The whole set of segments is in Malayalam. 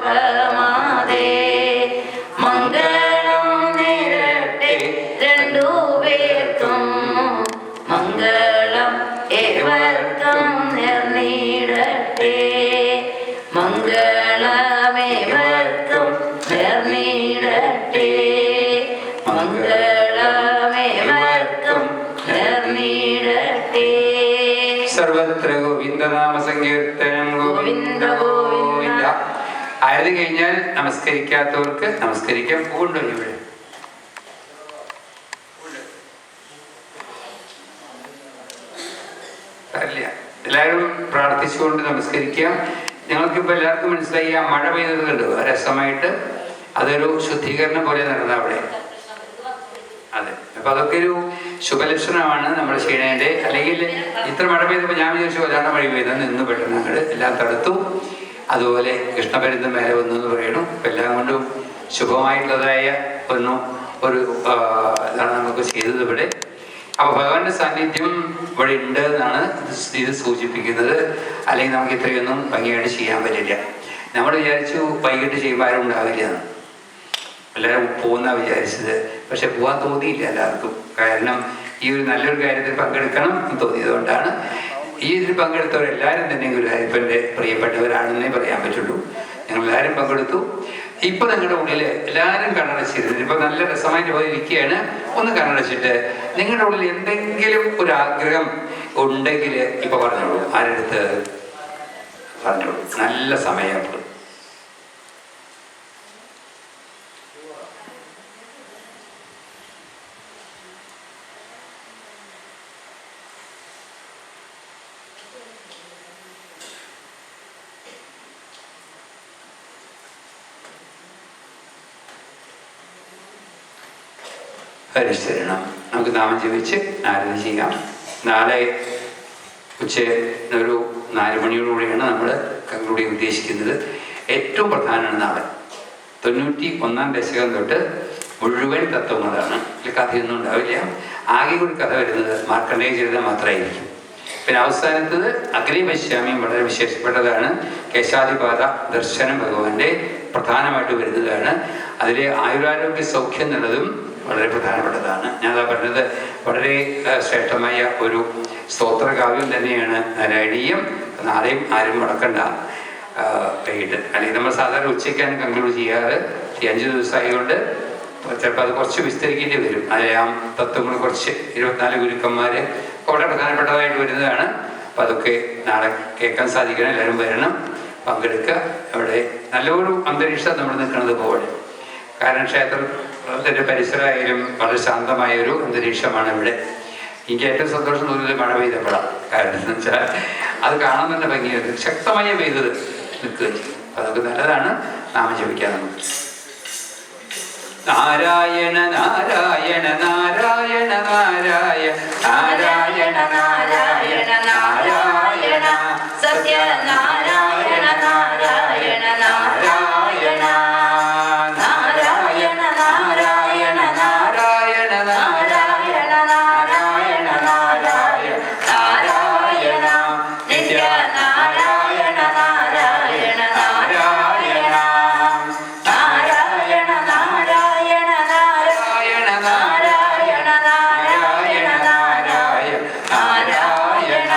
ലോകമാതേ മംഗളം നേരട്ടെ രണ്ടുപേർക്കും മംഗളം ഏവർക്കും നേർന്നിടട്ടെ മംഗളമേവർക്കും നേർന്നിടട്ടെ മംഗളമേവർക്കും നേർന്നിടട്ടെ. സർവത്ര ഗോവിന്ദനാമ സങ്കീർത്തനം. ഗോവിന്ദ ഗോവിന്ദ. ആയത് കഴിഞ്ഞാൽ നമസ്കരിക്കാത്തവർക്ക് നമസ്കരിക്കാൻ പൂണ്ടോ? ഇവിടെ എല്ലാവരും പ്രാർത്ഥിച്ചുകൊണ്ട് നമസ്കരിക്കാം. ഞങ്ങൾക്കിപ്പോൾ എല്ലാവർക്കും മനസ്സിലായി ആ മഴ പെയ്തത് കണ്ടു രസമായിട്ട്. അതൊരു ശുദ്ധീകരണം പോലെ നടന്ന അവിടെ. അതെ, അപ്പൊ അതൊക്കെ ഒരു ശുഭലക്ഷണമാണ് നമ്മൾ ചെയ്യണേൻ്റെ. അല്ലെങ്കിൽ ഇത്ര മഴ പെയ്തപ്പോൾ ഞാൻ വിചാരിച്ചു വല്ലാണ്ട് മഴ പെയ്തെന്ന് നിന്ന് പെട്ടെന്ന് ഞങ്ങൾ എല്ലാം തടുത്തു. അതുപോലെ കൃഷ്ണപരുന്ത് മേലെ വന്നു എന്ന് പറയണു. അപ്പം എല്ലാം കൊണ്ടും ശുഭമായിട്ടുള്ളതായ ഒരു ഇതാണ് നമുക്ക് ചെയ്തത് ഇവിടെ. അപ്പൊ ഭഗവാന്റെ സാന്നിധ്യം ഇവിടെ ഉണ്ട് എന്നാണ് ഇത് സൂചിപ്പിക്കുന്നത്. അല്ലെങ്കിൽ നമുക്ക് ഇത്രയൊന്നും ഭംഗിയായിട്ട് ചെയ്യാൻ പറ്റില്ല. നമ്മൾ വിചാരിച്ചു വൈകിട്ട് ചെയ്യുമ്പോൾ ആരും ഉണ്ടാവില്ല എന്ന്. എല്ലാവരും പോകുന്ന വിചാരിച്ചത്. പക്ഷെ പോകാൻ തോന്നിയില്ല എല്ലാവർക്കും. കാരണം ഈ ഒരു നല്ലൊരു കാര്യത്തിൽ പങ്കെടുക്കണം എന്ന് തോന്നിയതുകൊണ്ടാണ്. ഈ ഇതിൽ പങ്കെടുത്തവരെല്ലാവരും തന്നെ ഗുരുവായൂരപ്പൻ്റെ പ്രിയപ്പെട്ടവരാണെന്നേ പറയാൻ പറ്റുള്ളൂ. ഞങ്ങളെല്ലാവരും പങ്കെടുത്തു. ഇപ്പൊ നിങ്ങളുടെ ഉള്ളിൽ എല്ലാവരും കണ്ണടച്ചിരുന്നു. ഇപ്പൊ നല്ല രസമായിട്ട് പോയിരിക്കുകയാണ്. ഒന്ന് കണ്ണടച്ചിട്ട് നിങ്ങളുടെ ഉള്ളിൽ എന്തെങ്കിലും ഒരു ആഗ്രഹം ഉണ്ടെങ്കിൽ ഇപ്പൊ പറഞ്ഞോളൂ. ആരെടുത്ത് പറഞ്ഞോളൂ. നല്ല സമയം. ഹരിശരണം. നമുക്ക് നാമം ജപിച്ച് ആരാധന ചെയ്യാം. നാളെ ഒരു 4 മണിയോടുകൂടിയാണ് നമ്മൾ കൺക്ലൂഡ് ചെയ്യാൻ ഉദ്ദേശിക്കുന്നത്. ഏറ്റവും പ്രധാനമാണ് നാളെ 91-ാം ദശകം തൊട്ട് മുഴുവൻ തത്വങ്ങളാണ്. കഥയൊന്നും ഉണ്ടാവില്ല. ആകെ ഒരു കഥ വരുന്നത് മാർക്കണ്ഡേയ ചരിതം മാത്രമായിരിക്കും. പിന്നെ അവസാനത്തത് അഗ്നിപശ്യാമിയും വളരെ വിശേഷപ്പെട്ടതാണ്. കേശാധിപാത ദർശനം ഭഗവാന്റെ പ്രധാനമായിട്ട് വരുന്നതാണ്. അതിലെ ആയുരാരോഗ്യ സൗഖ്യം എന്നുള്ളതും വളരെ പ്രധാനപ്പെട്ടതാണ്. ഞാനതാ പറഞ്ഞത്. വളരെ ശ്രേഷ്ഠമായ ഒരു സ്തോത്രകാവ്യം തന്നെയാണ് നാരായണീയം. നാളെയും ആരും മുടക്കണ്ട വൈകിട്ട്. അല്ലെങ്കിൽ നമ്മൾ സാധാരണ ഉച്ചയ്ക്കാണ് കൺക്ലൂഡ് ചെയ്യാറ്. 5 ദിവസമായതുകൊണ്ട് ചിലപ്പോൾ അത് കുറച്ച് വിസ്തരിക്കേണ്ടി വരും. അതിലാം തത്വങ്ങൾ കുറച്ച് 24 ഗുരുക്കന്മാർ വളരെ പ്രധാനപ്പെട്ടതായിട്ട് വരുന്നതാണ്. അപ്പം അതൊക്കെ നാളെ കേൾക്കാൻ സാധിക്കണം. എല്ലാവരും വരണം, പങ്കെടുക്കുക. അവിടെ നല്ലൊരു അന്തരീക്ഷം നമ്മൾ നിൽക്കുന്നത് പോലെ. കാരണം ക്ഷേത്രത്തിൻ്റെ പരിസരമായാലും വളരെ ശാന്തമായൊരു അന്തരീക്ഷമാണ് ഇവിടെ. എനിക്ക് ഏറ്റവും സന്തോഷം തോന്നിയത് മഴ പെയ്തപ്പോഴാണ്. കാരണം എന്ന് വെച്ചാൽ അത് കാണാൻ തന്നെ ഭംഗിയായിട്ട് ശക്തമായ പെയ്തത് നിൽക്കുകയും ചെയ്യും. അതൊക്കെ നല്ലതാണ്. നാമം ജപിക്കാൻ നമുക്ക്. നാരായണ നാരായണ നാരായണ നാരായണ നാരായണ നാരായണ നാരായണ സത്യനാരായണ നാരായണ നാരായണ നാരായണ നാരായണ നാരായണ നാരായണ നാരായണ നാരായണ നാരായണ നിത്യ നാരായണ നാരായണ നാരായണ നാരായണ നാരായണ നാരായണ നാരായണ നാരായണ നാരായണ നാരായണ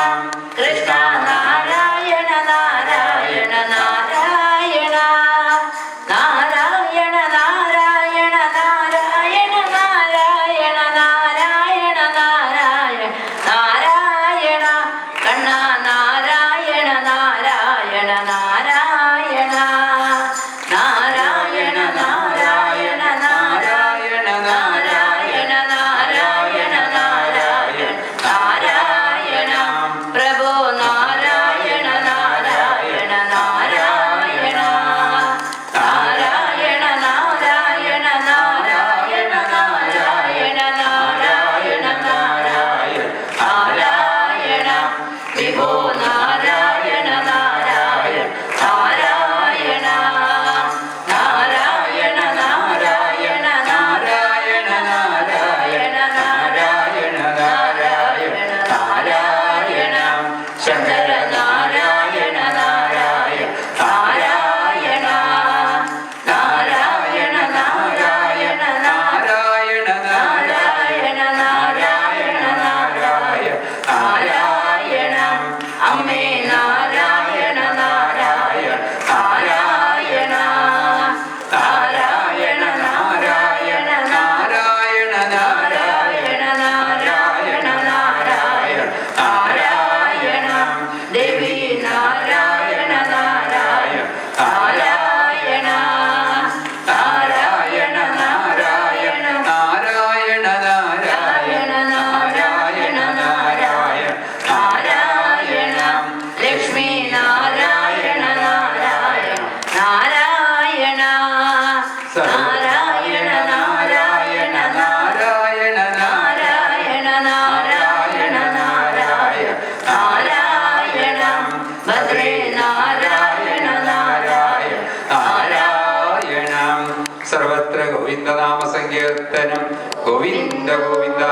ഗോവിന്ദനാമ സങ്കീർത്തനം ഗോവിന്ദ ഗോവിന്ദ.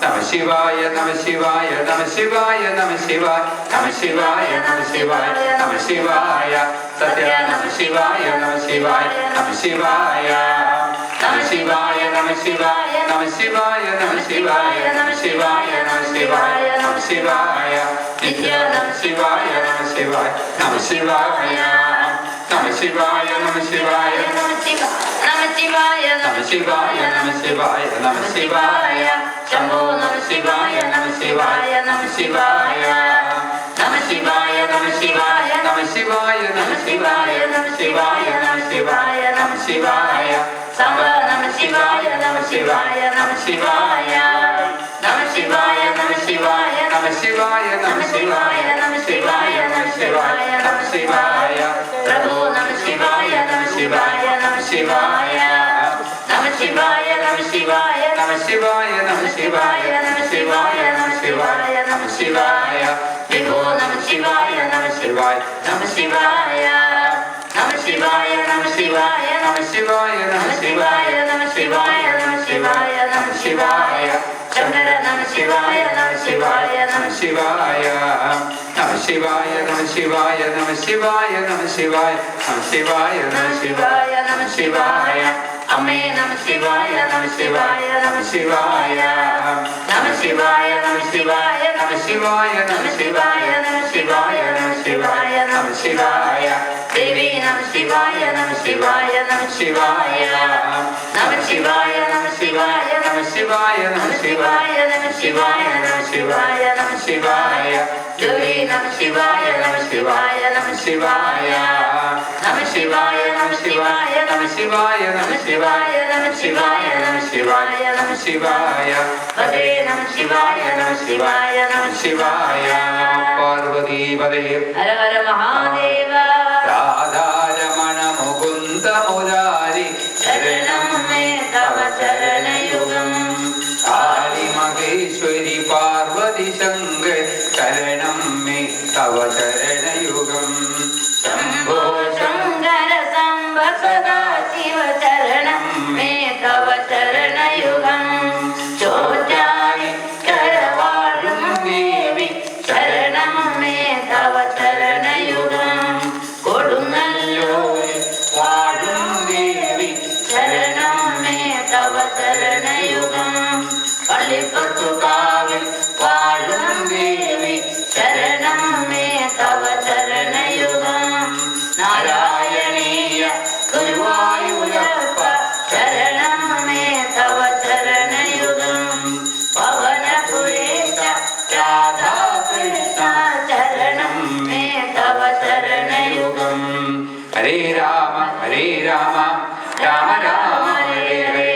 നമ ശിവായ നമ ശിവായ നമ ശിവായ നമ ശിവായ നമ ശിവായ നമ ശിവായ നമ ശിവായ സത്യ നമ ശിവായ നമ ശിവായ നമ ശിവായ നമ ശിവായ നമ ശിവായ നമ ശിവായ നമ ശിവായ നമ ശിവായ നമ ശിവായ നമ ശിവായ നിത്യ നമ ശിവായ നമ ശിവായ നമ ശിവായ നമ ശിവായ നമ ശിവായ നമ ശിവായ നമ ശിവായ നമ ശിവായ നമ ശിവായ ശംഭോ നമ ശിവായ നമ ശിവായ നമ ശിവായ നമ ശിവായ നമ ശിവായ നമ ശിവായ നമ ശിവായ നമ ശിവായ നമ ശിവായ നമ ശിവായ സംഭ നമ ശിവായ നമ ശിവായ നമ ശിവായ നമ ശിവായ നമ ശിവായ നമ ശിവായ നമ ശിവായ നമ ശിവായ നമ ശിവായ നമ ശിവായ പ്രഭു നമ ശിവായ നമ ശിവായ നമ ശിവായ നമ ശിവായ നമ ശിവായ നമ ശിവായ നമ ശിവായ നമ ശിവായ നമ ശിവായ നമ ശിവായ വിഭോ നമ ശിവായ നമ ശിവായ നമ ശിവായ നമ ശിവായ നമ ശിവായ നമ ശിവായ നമ ശിവായ നമ ശിവായ നമ ശിവായ നമ ശിവായ ശങ്കര നമ ശിവായ നമ ശിവായ നമ ശിവായ നമ ശിവായ നമ ശിവായ നമ ശിവായ നമ ശിവായ നമ ശിവായ നമ ശിവായ നമ ശിവായ അമ്മേ നമ ശിവായ നമ ശിവായ നമ ശിവായ നമ ശിവായ നമ ശിവായ നമ ശിവായ നമ ശിവായ നമ ശിവായ നമ ശിവായ നമ ശിവായ ദേവി നമ ശിവായ നമ ശിവായ നമ ശിവായ നമ ശിവായ നമ ശിവായ നമ ശിവായ നമ ശിവായ നമ ശിവായ നമ ശിവായ നമ ശിവായ ദേവി നമ ശിവായ നമ ശിവായ നമ ശിവായ നമ ശിവായ നമ ശിവായ നമ ശിവായ നമ ശിവായ നമ ശിവായ നമ ശിവായ നമ ശിവായ പദേ നമ ശിവായ നമ ശിവായ നമ ശിവായ പാർവതീ പദേ ഹര ഹര മഹാദേവ രാധാരമണ മുകുന്ദ മുരാരി ശരണം മേ തവ ചരണയുഗം കാളി മഹേശ്വരി പാർവതി ശങ്കർ ശരണം മേ തവ ചരണയുഗം ശംഭോ ശങ്കര സംഭ സദാ ശിവ ചരണം മേ തവ ചരണയുഗം ചോറ്റായി കരവാഴും ദേവി ശരണം മേ തവ ചരണയുഗം കൊടുങ്ങല്ലൂരിൽ വാഴും ദേവി ശരണം മേ തവ ചരണയുഗം പള്ളിപ്പത്തുകാവിൽ വാഴും ദേവി ശരണം മേ തവ ചരണയുഗം നാരായണീയ ഗുരുവായൂരപ്പ ശരണം മേ തവ ചരണയുഗം പവനപുരേശ രാധാകൃഷ്ണ ശരണം മേ തവ ചരണയുഗം ഹരേ രാമ രാമ രാമ ഹരേ ഹരേ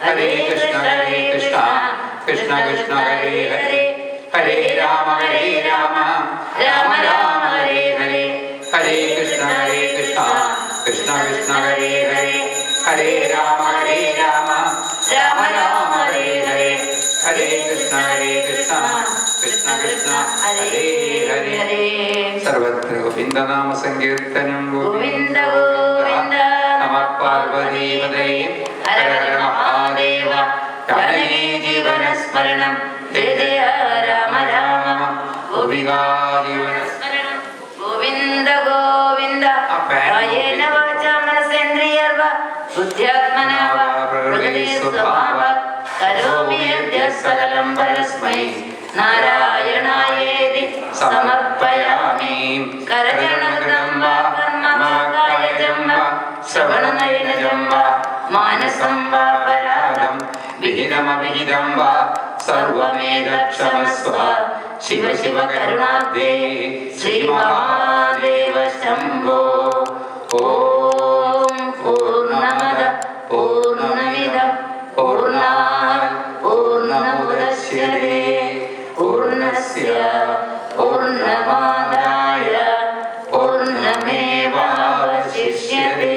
ഹരേ കൃഷ്ണ കൃഷ്ണ കൃഷ്ണ ഹരേ ഹരേ ഹരേ രാമ രാമ രാമ ഹരേ ഹരേ ഹരേ കൃഷ്ണ കൃഷ്ണ ഹരേ ഹരേ ഹരേ രാമ രാമ രാമ ഹരേ ഹരേ ഹരേ കൃഷ്ണ കൃഷ്ണ ഹരേ ഹരേ സർവത്ര ഗോവിന്ദനാമ സങ്കീർത്തനം ഗോവിന്ദ ഗോവിന്ദ നമ പാർവതീപതേ ഹര ഹര മഹാദേവ ജനനീ ജീവന സ്മരണം ജയ ജയ രാമ രാമ ഗോപികാ ജീവന സ്മരണം ഗോവിന്ദ ഗോവിന്ദ കായേന വാചാ മനസേന്ദ്രിയർവ ബുദ്ധ്യാത്മനാ വാ പ്രകൃതി സ്വഭാവാത് കരോമി യദ്യ സകലം പരസ്മൈ നാരായണായേതി സമർപ്പയാമി കരചരണകൃതം വാ കർമ്മ വാ കായജം വാ ശ്രവണനയനജം വാ മാനസം വാ പരാധം വിഹിതമവിഹിതം വാ സർവമേതക്ഷമസ്വ ശിവ ശിവ കരുണാബ്ദേ ശ്രീ മഹാദേവ ശംഭോ ഓം പൂർണ്ണമദ പൂർണ്ണമിദം പൂർണ്ണാത് പൂർണ്ണമുദച്യതേ പൂർണ്ണസ്യ പൂർണ്ണമാദായ പൂർണ്ണമേവാവശിഷ്യതേ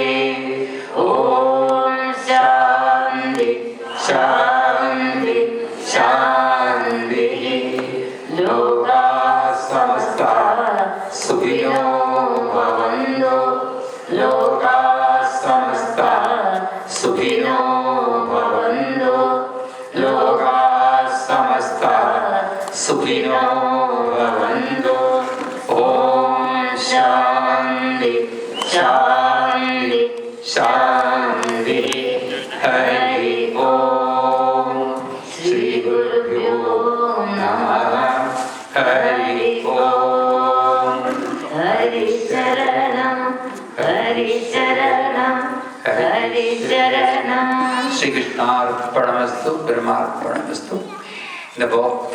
ഓം ശാന്തി ശാന്തി ശാന്തി ലോകാ സമസ്ത സുഖിനോ ഭവന്തു ലോകാ സുഖിനോ ഭവന്തു. ഓം ശാന്തി ശാന്തി ശാന്തി. ഹരി ഓം. ശ്രീ ഗുരുഭ്യോ നമഃ. ഹരി ഓം. ഹരി ശരണം ഹരി ശരണം ഹരി ശരണം. ശ്രീകൃഷ്ണാർപ്പണമസ്തു. ബ്രഹ്മാർപ്പണമസ്തു. ഇന്നിപ്പോ